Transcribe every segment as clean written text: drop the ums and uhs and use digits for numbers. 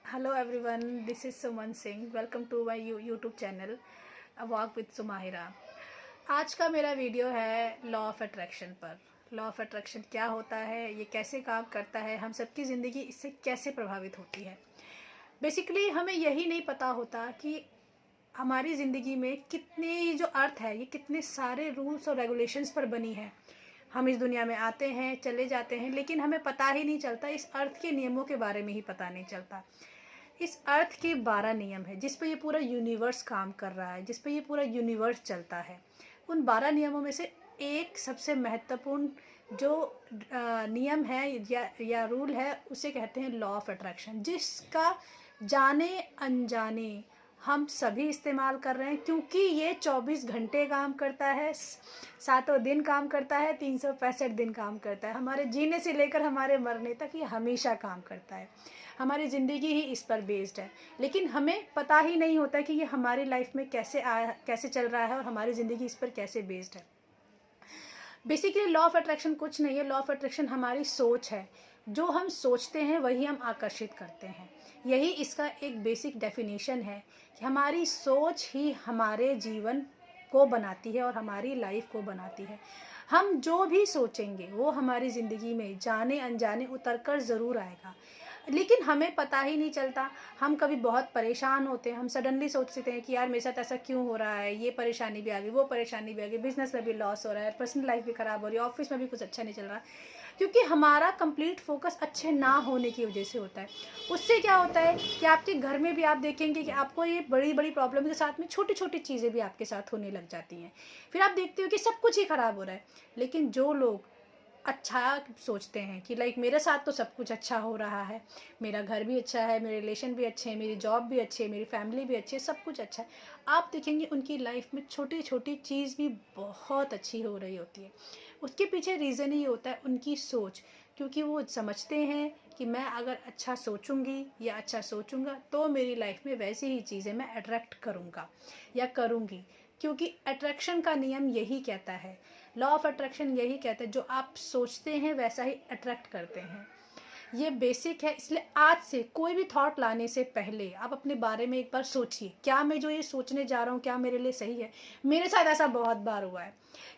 Hello everyone, this is Suman Singh. Welcome to my YouTube channel A Walk with Sumahira. आज का मेरा video है law of attraction पर। Law of attraction क्या होता है, ये कैसे काम करता है, हम सबकी ज़िंदगी इससे कैसे प्रभावित होती है। बेसिकली हमें यही नहीं पता होता कि हमारी ज़िंदगी में कितने जो अर्थ है, ये कितने सारे रूल्स और रेगुलेशंस पर बनी है। हम इस दुनिया में आते हैं, चले जाते हैं, लेकिन हमें पता ही नहीं चलता, इस अर्थ के नियमों के बारे में ही पता नहीं चलता। इस अर्थ के 12 नियम है जिस पे ये पूरा यूनिवर्स काम कर रहा है, जिस पे ये पूरा यूनिवर्स चलता है। उन 12 नियमों में से एक सबसे महत्वपूर्ण जो नियम है या रूल है, उसे कहते हैं लॉ ऑफ अट्रैक्शन, जिसका जाने अनजाने हम सभी इस्तेमाल कर रहे हैं, क्योंकि ये 24 घंटे काम करता है, सातों दिन काम करता है, 365 दिन काम करता है। हमारे जीने से लेकर हमारे मरने तक ये हमेशा काम करता है। हमारी ज़िंदगी ही इस पर बेस्ड है, लेकिन हमें पता ही नहीं होता कि ये हमारी लाइफ में कैसे आया, कैसे चल रहा है और हमारी ज़िंदगी इस पर कैसे बेस्ड है। बेसिकली लॉ ऑफ अट्रैक्शन कुछ नहीं है। लॉ ऑफ अट्रैक्शन हमारी सोच है। जो हम सोचते हैं वही हम आकर्षित करते हैं। यही इसका एक बेसिक डेफिनेशन है कि हमारी सोच ही हमारे जीवन को बनाती है और हमारी लाइफ को बनाती है। हम जो भी सोचेंगे वो हमारी ज़िंदगी में जाने अनजाने उतर कर ज़रूर आएगा, लेकिन हमें पता ही नहीं चलता। हम कभी बहुत परेशान होते हैं, हम सडनली सोचते हैं कि यार मेरे साथ ऐसा क्यों हो रहा है, ये परेशानी भी आ गई, वो परेशानी भी आ गई, बिजनेस में भी लॉस हो रहा है, पर्सनल लाइफ भी ख़राब हो रही है, ऑफिस में भी कुछ अच्छा नहीं चल रहा, क्योंकि हमारा कंप्लीट फोकस अच्छे ना होने की वजह से होता है। उससे क्या होता है कि आपके घर में भी आप देखेंगे कि आपको ये बड़ी बड़ी प्रॉब्लम के साथ में छोटी छोटी चीज़ें भी आपके साथ होने लग जाती हैं। फिर आप देखते हो कि सब कुछ ही ख़राब हो रहा है। लेकिन जो लोग अच्छा सोचते हैं कि लाइक मेरे साथ तो सब कुछ अच्छा हो रहा है, मेरा घर भी अच्छा है, मेरे रिलेशन भी अच्छे हैं, मेरी जॉब भी अच्छी है, मेरी फैमिली भी अच्छी है, सब कुछ अच्छा है, आप देखेंगे उनकी लाइफ में छोटी छोटी चीज़ भी बहुत अच्छी हो रही होती है। उसके पीछे रीज़न ही होता है उनकी सोच, क्योंकि वो समझते हैं कि मैं अगर अच्छा सोचूंगी या अच्छा सोचूंगा तो मेरी लाइफ में वैसी ही चीज़ें मैं अट्रैक्ट करूँगा या करूँगी। क्योंकि अट्रैक्शन का नियम यही कहता है, लॉ ऑफ अट्रैक्शन यही कहता है, जो आप सोचते हैं वैसा ही अट्रैक्ट करते हैं। ये बेसिक है। इसलिए आज से कोई भी थॉट लाने से पहले आप अपने बारे में एक बार सोचिए, क्या मैं जो ये सोचने जा रहा हूँ क्या मेरे लिए सही है। मेरे साथ ऐसा बहुत बार हुआ है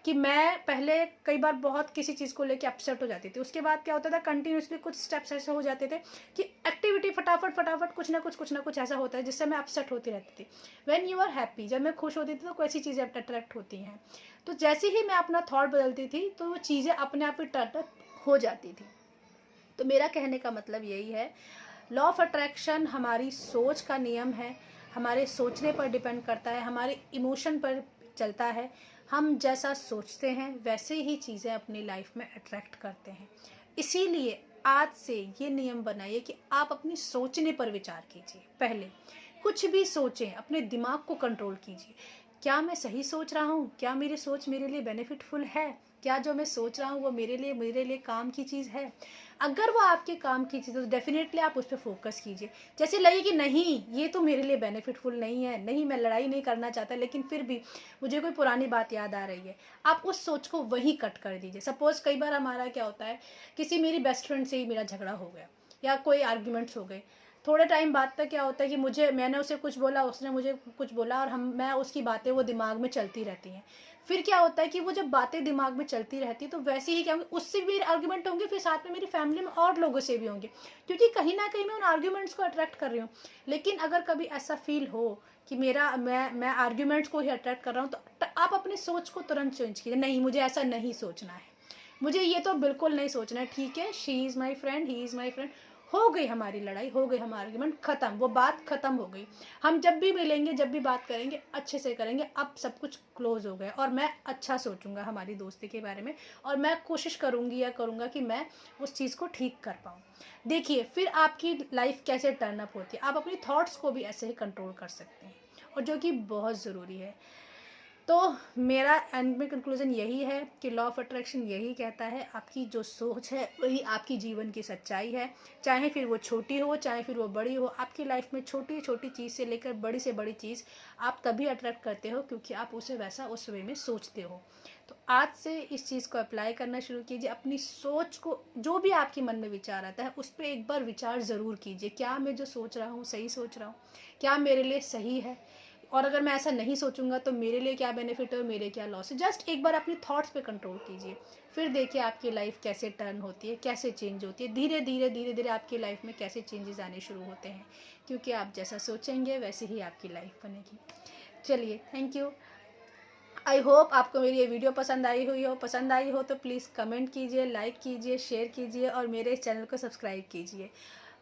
कि मैं पहले कई बार बहुत किसी चीज़ को लेकर अपसेट हो जाती थी। उसके बाद क्या होता था, कंटिन्यूसली कुछ स्टेप्स ऐसे हो जाते थे कि एक्टिविटी फटाफट फटाफट कुछ ना कुछ ऐसा होता है जिससे मैं अपसेट होती रहती थी। व्हेन यू आर हैप्पी, जब मैं खुश होती थी तो कैसी चीज़ें अट्रैक्ट होती हैं। तो जैसे ही मैं अपना थॉट बदलती थी तो वो चीज़ें अपने आप ही अट्रैक्ट हो जाती थी। तो मेरा कहने का मतलब यही है, लॉ ऑफ अट्रैक्शन हमारी सोच का नियम है, हमारे सोचने पर डिपेंड करता है, हमारे इमोशन पर चलता है। हम जैसा सोचते हैं वैसे ही चीज़ें अपनी लाइफ में अट्रैक्ट करते हैं। इसीलिए आज से ये नियम बनाइए कि आप अपनी सोचने पर विचार कीजिए। पहले कुछ भी सोचें, अपने दिमाग को कंट्रोल कीजिए। क्या मैं सही सोच रहा हूँ? क्या मेरी सोच मेरे लिए बेनिफिटफुल है? क्या जो मैं सोच रहा हूँ वो मेरे लिए काम की चीज़ है? अगर वो आपके काम की चीज़ है तो डेफिनेटली आप उस पर फोकस कीजिए। जैसे लगे कि नहीं ये तो मेरे लिए बेनिफिटफुल नहीं है, नहीं मैं लड़ाई नहीं करना चाहता, लेकिन फिर भी मुझे कोई पुरानी बात याद आ रही है, आप उस सोच को वहीं कट कर दीजिए। सपोज़ कई बार हमारा क्या होता है, किसी मेरी बेस्ट फ्रेंड से ही मेरा झगड़ा हो गया या कोई आर्ग्यूमेंट्स हो गए। थोड़े टाइम बाद तक क्या होता है कि मैंने उसे कुछ बोला, उसने मुझे कुछ बोला, और मैं उसकी बातें वो दिमाग में चलती रहती हैं। फिर क्या होता है कि वो जब बातें दिमाग में चलती रहती है तो वैसे ही क्या होंगे, उससे भी मेरे आर्ग्यूमेंट होंगे, फिर साथ में मेरी फैमिली में और लोगों से भी होंगे, क्योंकि कहीं ना कहीं मैं उन आर्ग्यूमेंट्स को अट्रैक्ट कर रही हूँ। लेकिन अगर कभी ऐसा फील हो कि मैं आर्ग्यूमेंट्स को ही अट्रैक्ट कर रहा हूँ, तो आप अपनी सोच को तुरंत चेंज कीजिए। नहीं, मुझे ऐसा नहीं सोचना है, मुझे ये तो बिल्कुल नहीं सोचना है। ठीक है, she is my friend, he is my friend, हो गई हमारी लड़ाई, हो गई हमारा आर्ग्यूमेंट, ख़त्म, वो बात ख़त्म हो गई। हम जब भी मिलेंगे, जब भी बात करेंगे अच्छे से करेंगे, अब सब कुछ क्लोज हो गया और मैं अच्छा सोचूंगा हमारी दोस्ती के बारे में, और मैं कोशिश करूंगी या करूंगा कि मैं उस चीज़ को ठीक कर पाऊँ। देखिए फिर आपकी लाइफ कैसे टर्न अप होती है। आप अपनी थॉट्स को भी ऐसे ही कंट्रोल कर सकते हैं, और जो कि बहुत ज़रूरी है। तो मेरा एंड में कंक्लूजन यही है कि लॉ ऑफ अट्रैक्शन यही कहता है, आपकी जो सोच है वही आपकी जीवन की सच्चाई है। चाहे फिर वो छोटी हो, चाहे फिर वो बड़ी हो, आपकी लाइफ में छोटी छोटी चीज़ से लेकर बड़ी से बड़ी चीज़ आप तभी अट्रैक्ट करते हो क्योंकि आप उसे वैसा उस वे में सोचते हो। तो आज से इस चीज़ को अप्लाई करना शुरू कीजिए। अपनी सोच को, जो भी आपके मन में विचार आता है उस पर एक बार विचार ज़रूर कीजिए, क्या मैं जो सोच रहा हूँ सही सोच रहा हूँ, क्या मेरे लिए सही है, और अगर मैं ऐसा नहीं सोचूंगा तो मेरे लिए क्या बेनिफिट है और मेरे क्या लॉस है। जस्ट एक बार अपनी थॉट्स पे कंट्रोल कीजिए, फिर देखिए आपकी लाइफ कैसे टर्न होती है, कैसे चेंज होती है। धीरे धीरे धीरे धीरे आपकी लाइफ में कैसे चेंजेस आने शुरू होते हैं, क्योंकि आप जैसा सोचेंगे वैसे ही आपकी लाइफ बनेगी। चलिए, थैंक यू। आई होप आपको मेरी ये वीडियो पसंद आई हो तो प्लीज़ कमेंट कीजिए, लाइक कीजिए, शेयर कीजिए और मेरे इस चैनल को सब्सक्राइब कीजिए।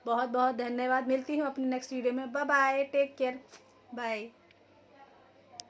बहुत बहुत धन्यवाद। मिलती हूँ अपनी नेक्स्ट वीडियो में। Bye bye, take care, bye.